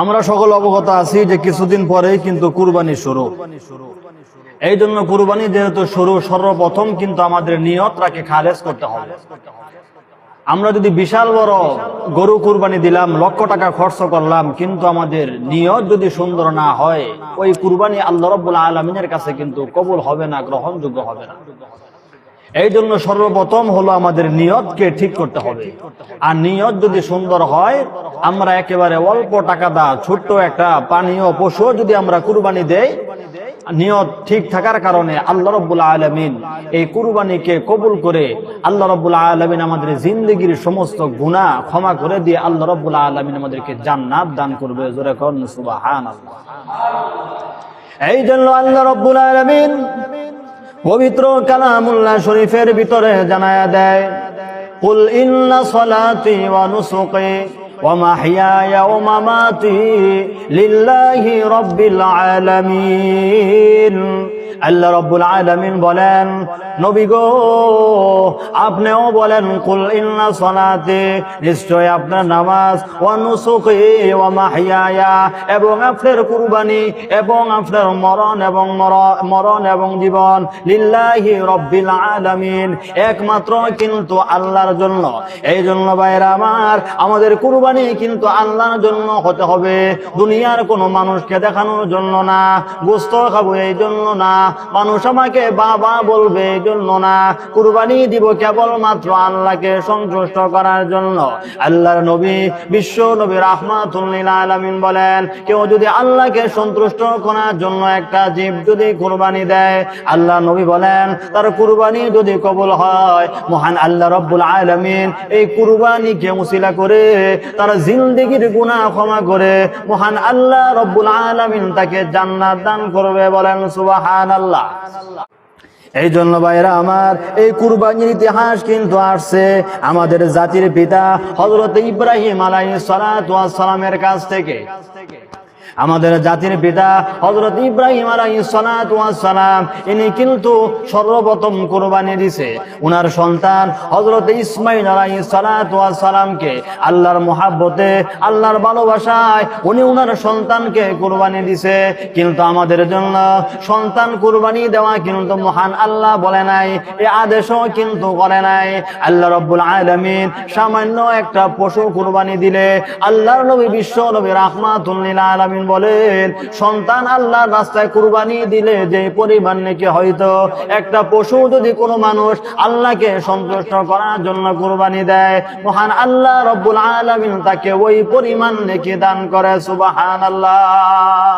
আমরা সকল অবগত আছি যে কিছুদিন পরেই কিন্তু কুরবানি শুরু। এই জন্য কুরবানি যেহেতু শুরু, সর্বপ্রথম কিন্তু আমাদের নিয়তটাকে খালেস করতে হবে। আমরা যদি বিশাল বড় গরু কুরবানি দিলাম, লক্ষ টাকা খরচ করলাম, কিন্তু আমাদের নিয়ত যদি সুন্দর না হয়, ওই কুরবানি আল্লাহ রাব্বুল আলামিনের কাছে কিন্তু কবুল হবে না, গ্রহণযোগ্য হবে না। এই জন্য সর্বপ্রথম হলো আমাদের নিয়তকে ঠিক করতে হবে। আর নিয়ত যদি সুন্দর হয়, আমরা একেবারে অল্প টাকা দা ছোট্ট একটা পানীয় পশু যদি আমরা কুরবানি দেই, নিয়ত ঠিক থাকার কারণে আল্লাহ রাব্বুল আলামিন এই কুরবানিকে কবুল করে আল্লাহ রাব্বুল আলামিন আমাদের জিন্দেগির সমস্ত গুনাহ ক্ষমা করে দিয়ে আল্লাহ রাব্বুল আলামিন আমাদেরকে জান্নাত দান করবে। জোরে কোন সুবহানাল্লাহ। এই জন্য আল্লাহ রাব্বুল আলামিন পবিত্র কালামুল্লাহ শরীফের ভিতরে জানায়া দেয়, কুল ইন্না সলাতি ওয়া নুসুকি ওয়া মাহইয়ায়া ওয়া মামাতি লিল্লাহি রাব্বিল আলামিন। আল্লাহ রাব্বুল আলামিন বলেন, নবী গো আপনিও বলেন, কুল ইন্না সলাতি, নিশ্চয় আপনার নামাজ, ওয়া নুসুকি ওয়া মাহইয়ায়া, এবং আপনার কুরবানি এবং আপনার মরণ এবং জীবন, লিল্লাহি রাব্বিল আলামিন, একমাত্র কিন্তু আল্লাহর জন্য। এই জন্য ভাইরা আমার, আমাদের কুরবানি কিন্তু আল্লাহর জন্য হতে হবে, দুনিয়ার কোনো মানুষকে দেখানোর জন্য না, গোশত খাবো এই জন্য না, মানুষ আমাকে বাবা বলবে এই জন্য না, কুরবানি দিব কেবলমাত্র আল্লাহকে সন্তুষ্ট করার জন্য। আল্লাহর নবী, বিশ্ব নবী রাহমাতুল লিল আলামিন বলেন, কেউ যদি আল্লাহকে সন্তুষ্ট করার জন্য একটা জীব যদি কুরবানি দেয়, আল্লাহ নবী বলেন তার কুরবানি যদি কবুল হয়, মহান আল্লাহ রাব্বুল আলামিন এই কুরবানিকে উসিলা করে তার জিন্দেগির গুনাহ ক্ষমা করে মহান আল্লাহ রাব্বুল আলামিন তাকে জান্নাত দান করবে। বলেন সুবহানাল্লাহ। এই জন্য ভাইরা আমার, এই কুরবানির ইতিহাস কিন্তু আসছে আমাদের জাতির পিতা হযরত ইব্রাহিম আলাইহিস সালাতু ওয়াস সালামের কাছ থেকে। আমাদের জাতির পিতা হযরত ইব্রাহিম আলাইহিস সালাতু ওয়াস সালাম, ইনি কিন্তু সর্বপ্রথম কুরবানি দিয়েছে। উনার সন্তান হযরত ইসমাঈল আলাইহিস সালাতু ওয়াস সালামকে আল্লাহর মহব্বতে, আল্লাহর ভালোবাসায় উনি উনার সন্তানকে কুরবানি দিয়েছে। কিন্তু আমাদের জন্য সন্তান কুরবানি দেওয়া কিন্তু মহান আল্লাহ বলে নাই, এই আদেশও কিন্তু করে নাই। আল্লাহ রাব্বুল আলামিন সামান্য একটা পশু কুরবানি দিলে আল্লাহর নবী, বিশ্ব নবী রাহমাতুল লিল আলামিন বলেন, সন্তান আল্লাহর রাস্তায় কুরবানি দিলে যে পরিমাণ নাকি হয়তো একটা পশু যদি কোনো মানুষ আল্লাহকে সন্তুষ্ট করার জন্য কুরবানি দেয়, মহান আল্লাহ রাব্বুল আলামিন তাকে ওই পরিমাণ নাকি দান করে। সুবহানাল্লাহ।